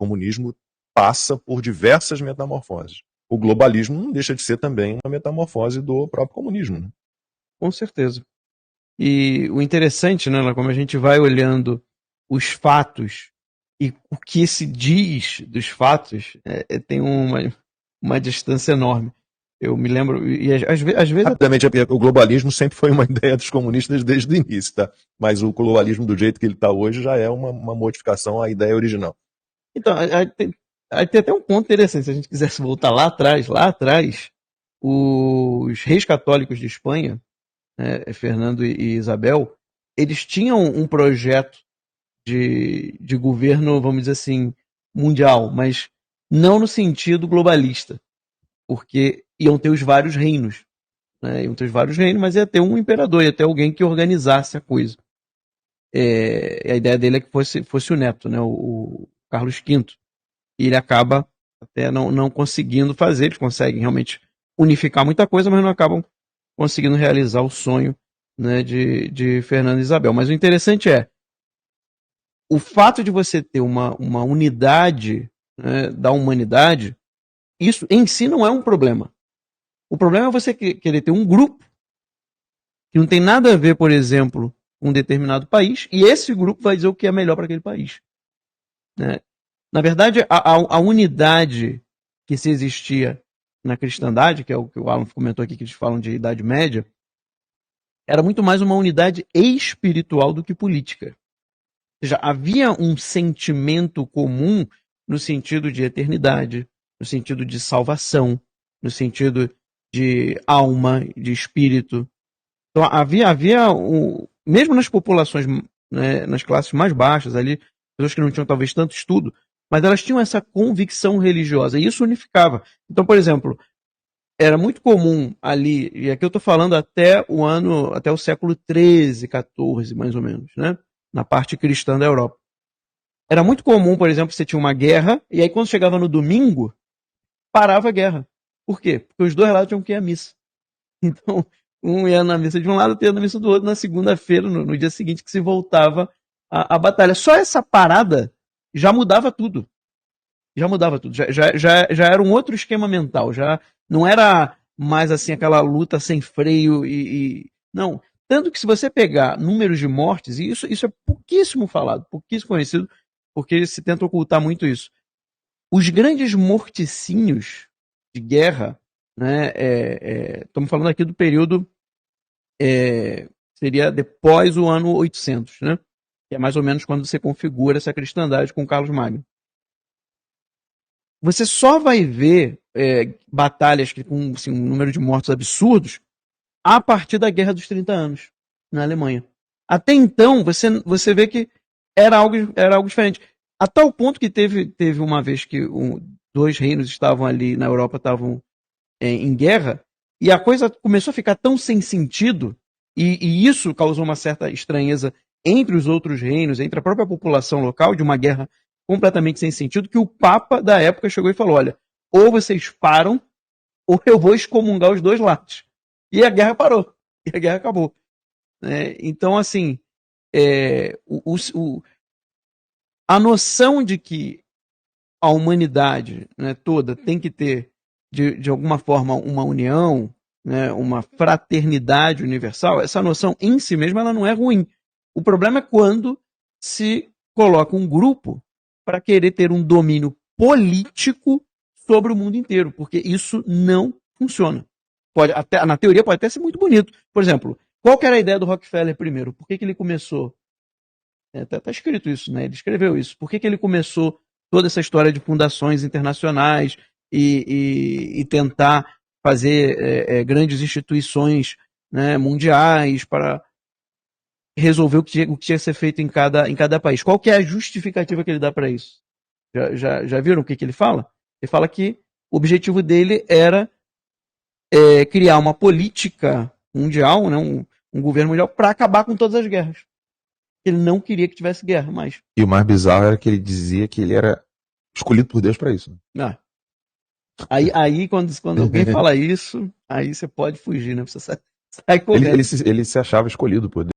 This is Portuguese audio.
comunismo passa por diversas metamorfoses. O globalismo não deixa de ser também uma metamorfose do próprio comunismo, né? Com certeza. E o interessante, né, como a gente vai olhando os fatos e o que se diz dos fatos, tem uma distância enorme. Eu me lembro, e às vezes... Rapidamente, o globalismo sempre foi uma ideia dos comunistas desde o início, tá? Mas o globalismo do jeito que ele está hoje já é uma modificação à ideia original. Então, aí tem até um ponto interessante, se a gente quisesse voltar lá atrás, os reis católicos de Espanha, Fernando e Isabel, eles tinham um projeto de governo, vamos dizer assim, mundial, mas não no sentido globalista, porque iam ter os vários reinos, né? Iam ter os vários reinos, mas ia ter um imperador, ia ter alguém que organizasse a coisa. A ideia dele é que fosse o neto, né? O Carlos V. E ele acaba até não conseguindo fazer, eles conseguem realmente unificar muita coisa, mas não acabam conseguindo realizar o sonho, né, de Fernando e Isabel. Mas o interessante é o fato de você ter uma unidade, né, da humanidade, isso em si não é um problema. O problema é você querer ter um grupo que não tem nada a ver, por exemplo, com um determinado país, e esse grupo vai dizer o que é melhor para aquele país, né? Na verdade, a unidade que se existia na cristandade, que é o que o Alan comentou aqui, que eles falam de Idade Média, era muito mais uma unidade espiritual do que política. Ou seja, havia um sentimento comum no sentido de eternidade, no sentido de salvação, no sentido de alma, de espírito. Então havia mesmo nas populações, né, nas classes mais baixas ali, pessoas que não tinham talvez tanto estudo, mas elas tinham essa convicção religiosa, e isso unificava. Então, por exemplo, era muito comum ali, e aqui eu estou falando até o século XIII, XIV, mais ou menos, né? Na parte cristã da Europa. Era muito comum, por exemplo, você tinha uma guerra, e aí quando chegava no domingo, parava a guerra. Por quê? Porque os dois lados tinham que ir à missa. Então, um ia na missa de um lado, outro ia na missa do outro, na segunda-feira, no dia seguinte, que se voltava a batalha. Só essa parada já mudava tudo. Já mudava tudo. Já era um outro esquema mental. Já não era mais assim aquela luta sem freio não. Tanto que se você pegar números de mortes, e isso é pouquíssimo falado, pouquíssimo conhecido, porque se tenta ocultar muito isso. Os grandes morticínios de guerra, né, estamos falando aqui do período, seria depois o ano 800, né, que é mais ou menos quando você configura essa cristandade com Carlos Magno. Você só vai ver batalhas com assim, um número de mortos absurdos a partir da Guerra dos 30 Anos, na Alemanha. Até então, você vê que era algo diferente. A tal ponto que teve uma vez que dois reinos estavam ali na Europa, estavam em guerra, e a coisa começou a ficar tão sem sentido, e isso causou uma certa estranheza entre os outros reinos, entre a própria população local, de uma guerra completamente sem sentido, que o Papa da época chegou e falou: olha, ou vocês param, ou eu vou excomungar os dois lados. E a guerra parou. E a guerra acabou. Então, assim, a noção de que a humanidade, né, toda tem que ter, de alguma forma, uma união, né, uma fraternidade universal, essa noção em si mesma ela não é ruim. O problema é quando se coloca um grupo para querer ter um domínio político sobre o mundo inteiro, porque isso não funciona. Na teoria pode até ser muito bonito. Por exemplo, qual que era a ideia do Rockefeller primeiro? Por que ele começou? Tá escrito isso, né? Ele escreveu isso. Por que ele começou toda essa história de fundações internacionais e tentar fazer grandes instituições, né, mundiais para resolver o que tinha que ser feito em cada país? Qual que é a justificativa que ele dá para isso? Já viram o que ele fala? Ele fala que o objetivo dele era criar uma política mundial, né, um governo mundial, para acabar com todas as guerras. Ele não queria que tivesse guerra mais. E o mais bizarro era que ele dizia que ele era escolhido por Deus para isso. Aí quando alguém fala isso, aí você pode fugir, né? Você sai correndo. Ele se achava escolhido por Deus.